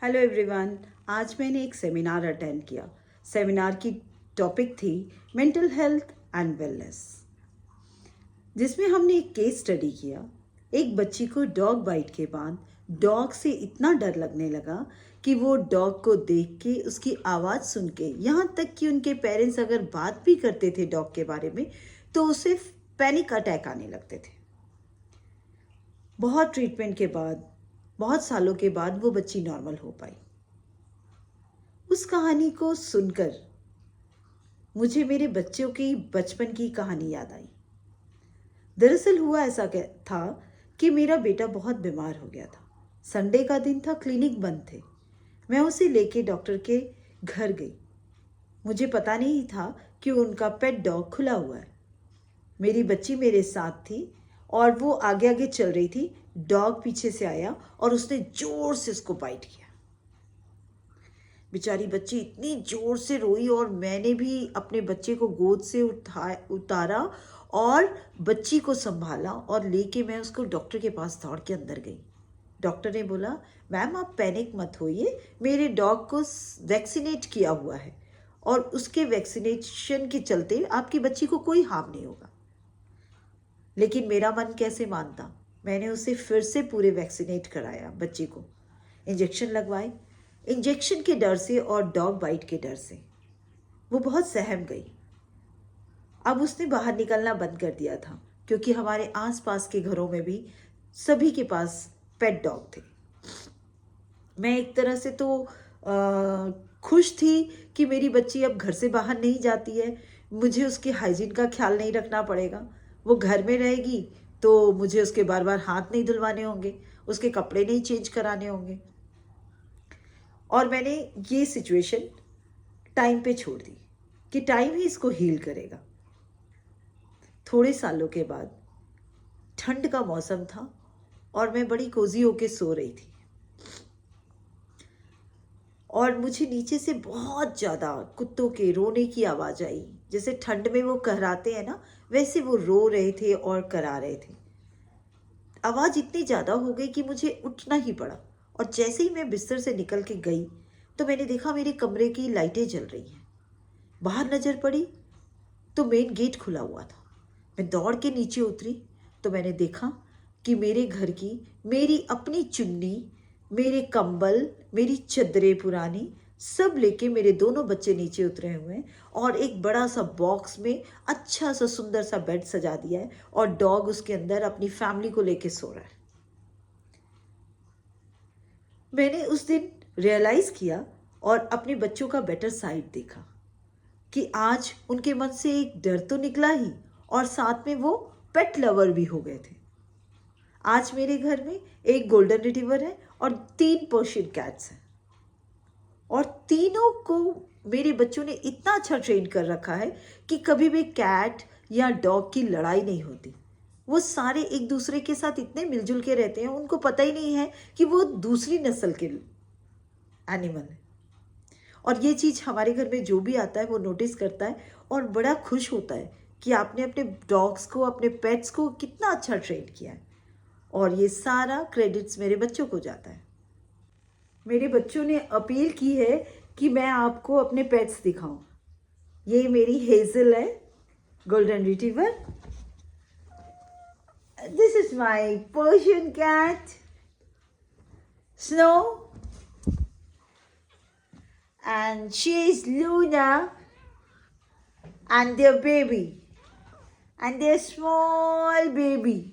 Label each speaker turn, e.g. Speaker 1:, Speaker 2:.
Speaker 1: Hello everyone. आज मैंने एक सेमिनार अटेंड किया। सेमिनार की टॉपिक थी मेंटल हेल्थ एंड वेलनेस, जिसमें हमने एक केस स्टडी किया। एक बच्ची को डॉग बाइट के बाद डॉग से इतना डर लगने लगा कि वो डॉग को देख के, उसकी आवाज़ सुन के, यहाँ तक कि उनके पेरेंट्स अगर बात भी करते थे डॉग के बारे में तो उसे पैनिक अटैक आने लगते थे। बहुत ट्रीटमेंट के बाद, बहुत सालों के बाद वो बच्ची नॉर्मल हो पाई। उस कहानी को सुनकर मुझे मेरे बच्चों की बचपन की कहानी याद आई। दरअसल हुआ ऐसा था कि मेरा बेटा बहुत बीमार हो गया था। संडे का दिन था, क्लिनिक बंद थे। मैं उसे लेके डॉक्टर के घर गई। मुझे पता नहीं था कि उनका पेट डॉग खुला हुआ है। मेरी बच्ची मेरे साथ थी और वो आगे आगे चल रही थी। डॉग पीछे से आया और उसने जोर से उसको बाइट किया। बेचारी बच्ची इतनी जोर से रोई और मैंने भी अपने बच्चे को गोद से उतारा और बच्ची को संभाला और लेके मैं उसको डॉक्टर के पास दौड़ के अंदर गई। डॉक्टर ने बोला, मैम आप पैनिक मत होइए, मेरे डॉग को वैक्सीनेट किया हुआ है और उसके वैक्सीनेशन के चलते आपकी बच्ची को कोई हार्म नहीं होगा। लेकिन मेरा मन कैसे मानता। मैंने उसे फिर से पूरे वैक्सीनेट कराया, बच्ची को इंजेक्शन लगवाए। इंजेक्शन के डर से और डॉग बाइट के डर से वो बहुत सहम गई। अब उसने बाहर निकलना बंद कर दिया था, क्योंकि हमारे आसपास के घरों में भी सभी के पास पेट डॉग थे। मैं एक तरह से तो खुश थी कि मेरी बच्ची अब घर से बाहर नहीं जाती है, मुझे उसके हाइजीन का ख्याल नहीं रखना पड़ेगा। वो घर में रहेगी तो मुझे उसके बार बार हाथ नहीं धुलवाने होंगे, उसके कपड़े नहीं चेंज कराने होंगे। और मैंने ये सिचुएशन टाइम पे छोड़ दी कि टाइम ही इसको हील करेगा। थोड़े सालों के बाद ठंड का मौसम था और मैं बड़ी कोजी होके सो रही थी और मुझे नीचे से बहुत ज़्यादा कुत्तों के रोने की आवाज़ आई। जैसे ठंड में वो कहराते हैं ना, वैसे वो रो रहे थे और करा रहे थे। आवाज़ इतनी ज़्यादा हो गई कि मुझे उठना ही पड़ा। और जैसे ही मैं बिस्तर से निकल के गई तो मैंने देखा मेरे कमरे की लाइटें जल रही हैं। बाहर नज़र पड़ी तो मेन गेट खुला हुआ था। मैं दौड़ के नीचे उतरी तो मैंने देखा कि मेरे घर की मेरी अपनी चुन्नी, मेरे कंबल, मेरी चद्दरें पुरानी सब लेके मेरे दोनों बच्चे नीचे उतरे हुए हैं और एक बड़ा सा बॉक्स में अच्छा सा सुंदर सा बेड सजा दिया है और डॉग उसके अंदर अपनी फैमिली को लेके सो रहा है। मैंने उस दिन रियलाइज किया और अपने बच्चों का बेटर साइड देखा कि आज उनके मन से एक डर तो निकला ही और साथ में वो पेट लवर भी हो गए थे। आज मेरे घर में एक गोल्डन रिट्रीवर है और 3 पर्शियन कैट्स हैं और तीनों को मेरे बच्चों ने इतना अच्छा ट्रेन कर रखा है कि कभी भी कैट या डॉग की लड़ाई नहीं होती। वो सारे एक दूसरे के साथ इतने मिलजुल के रहते हैं, उनको पता ही नहीं है कि वो दूसरी नस्ल के एनिमल है। और ये चीज़ हमारे घर में जो भी आता है वो नोटिस करता है और बड़ा खुश होता है कि आपने अपने डॉग्स को, अपने पेट्स को कितना अच्छा ट्रेन किया है। और ये सारा क्रेडिट्स मेरे बच्चों को जाता है। मेरे बच्चों ने अपील की है कि मैं आपको अपने पेट्स दिखाऊं। ये मेरी हेजल है, golden retriever. This is my Persian cat Snow and she is Luna and their baby and their small baby.